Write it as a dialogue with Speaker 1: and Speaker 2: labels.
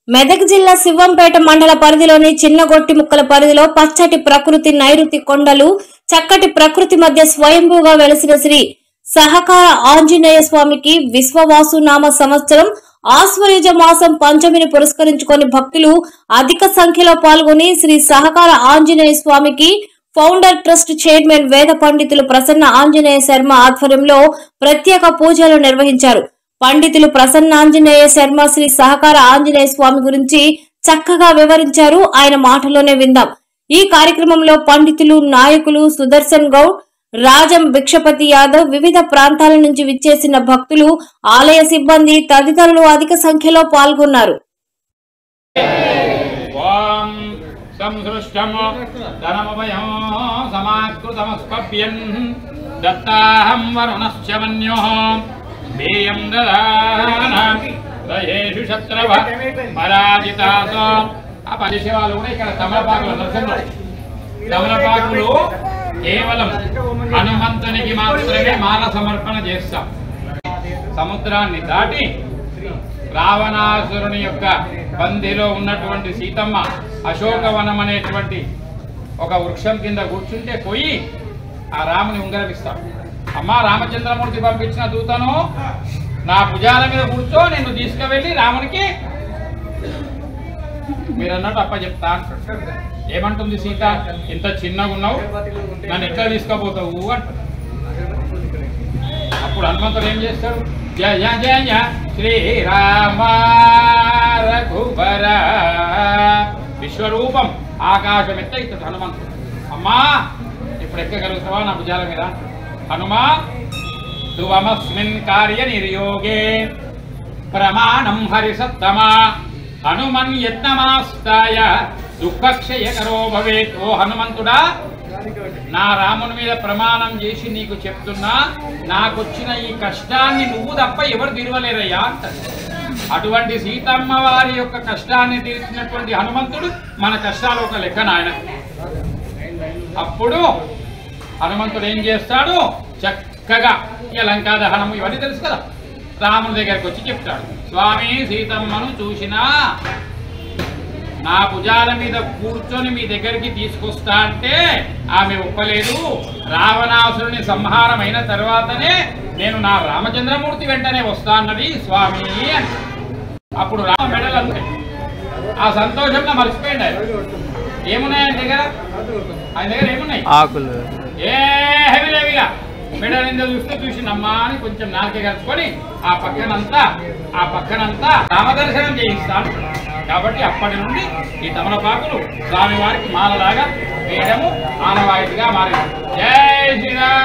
Speaker 1: మెదక్ జిల్లా శివంపేట మండల పరిధిలోని చిన్నగొట్టి ముక్కల పరిధిలో పచ్చటి ప్రకృతి నైరుతి కొండలు చక్కటి ప్రకృతి మధ్య స్వయంభూగా వెలసిన శ్రీ సహకార ఆంజనేయ స్వామికి విశ్వవాసు నామ సంవత్సరం ఆశ్వయుజ మాసం పంచమిని పురస్కరించుకొని భక్తులు అధిక సంఖ్యలో పాల్గొని శ్రీ సహకార ఆంజనేయ స్వామికి ఫౌండర్ ట్రస్ట్ చైర్మన్ వేద పండితులు ప్రసన్న ఆంజనేయ శర్మ ఆధ్వర్యంలో ప్రత్యేక పూజలు నిర్వహించారు. పండితులు ప్రసన్న ఆంజనేయ శర్మ శ్రీ సహకార ఆంజనేయ స్వామి గురించి చక్కగా వివరించారు. ఆయన మాటలోనే విందాం. ఈ కార్యక్రమంలో పండితులు, నాయకులు సుదర్శన్ గౌడ్, రాజం భిక్షపతి యాదవ్, వివిధ ప్రాంతాల నుంచి విచ్చేసిన భక్తులు, ఆలయ సిబ్బంది తదితరులు అధిక సంఖ్యలో పాల్గొన్నారు.
Speaker 2: తమలపాకులు కేవలం హనుమంతునికి మాత్రమే మాల సమర్పణ చేస్తాం. సముద్రాన్ని దాటి రావణాసురుని యొక్క బందీలో ఉన్నటువంటి సీతమ్మ అశోకవనం అనేటువంటి ఒక వృక్షం కింద కూర్చుంటే పోయి ఆ రాముని ఉంగరమిస్తాం. అమ్మా, రామచంద్రమూర్తి పంపించిన దూతను నా భుజాల మీద కూర్చో, నిన్ను తీసుకువెళ్ళి రామునికి మీరు అన్నట్టు అప్ప చెప్తా. ఏమంటుంది సీత? ఇంత చిన్నగా ఉన్నావు, నన్ను ఎట్లా తీసుకుపోతావు అంట. అప్పుడు హనుమంతుడు ఏం చేస్తాడు? జయ జయ శ్రీరామ రఘువర విశ్వరూపం ఆకాశం ఎత్త ఇస్తాడు హనుమంతుడు. అమ్మా, ఇప్పుడు ఎక్కగలుగుతావా నా భుజాల మీద? హనుమా, ధ్రువమస్మిన్ కార్య నిర్యోగే ప్రమాణం హరిసత్తమా హనుమన్ యత్నమాస్తాయ దుఃఖక్షయకరో భవేత్. ఓ హనుమంతుడా, నా రాముని మీద ప్రమాణం చేసి నీకు చెప్తున్నా, నాకొచ్చిన ఈ కష్టాన్ని నువ్వు తప్ప ఎవరు తీరవలేరయ్యా అంటారు. అటువంటి సీతమ్మ వారి యొక్క కష్టాన్ని తీర్చినటువంటి హనుమంతుడు మన కష్టాలు ఒక లెక్క నాయన. అప్పుడు హనుమంతుడు ఏం చేస్తాడు? చక్కగా లంకా దహనము ఇవన్నీ తెలుసు కదా, రాముని దగ్గరికి వచ్చి చెప్తాడు. స్వామి, సీతమ్మను చూసినా నా భుజాల మీద కూర్చొని మీ దగ్గరికి తీసుకొస్తా అంటే ఆమె ఒప్పలేదు. రావణాసురుని సంహారం అయిన తర్వాతనే నేను నా రామచంద్రమూర్తి వెంటనే వస్తా అన్నది స్వామి అని. అప్పుడు రామ మెడలు అంతే ఆ సంతోషంలో మర్చిపోయింది. ఆయన ఏమున్నాయి ఆయన దగ్గర? ఆయన దగ్గర ఏమున్నాయి? ఆకులు ఏమి లేవిగా. మెడల్ ఎందుకు చూస్తే చూసినమ్మా అని కొంచెం నాలుక కలుపుకొని ఆ పక్కనంతా రామదర్శనం చేయిస్తాను. కాబట్టి అప్పటి నుండి ఈ తమలపాకులు స్వామివారికి మాలలాగా వేయడము ఆనవాయితీగా మారింది. జై శ్రీరామ్.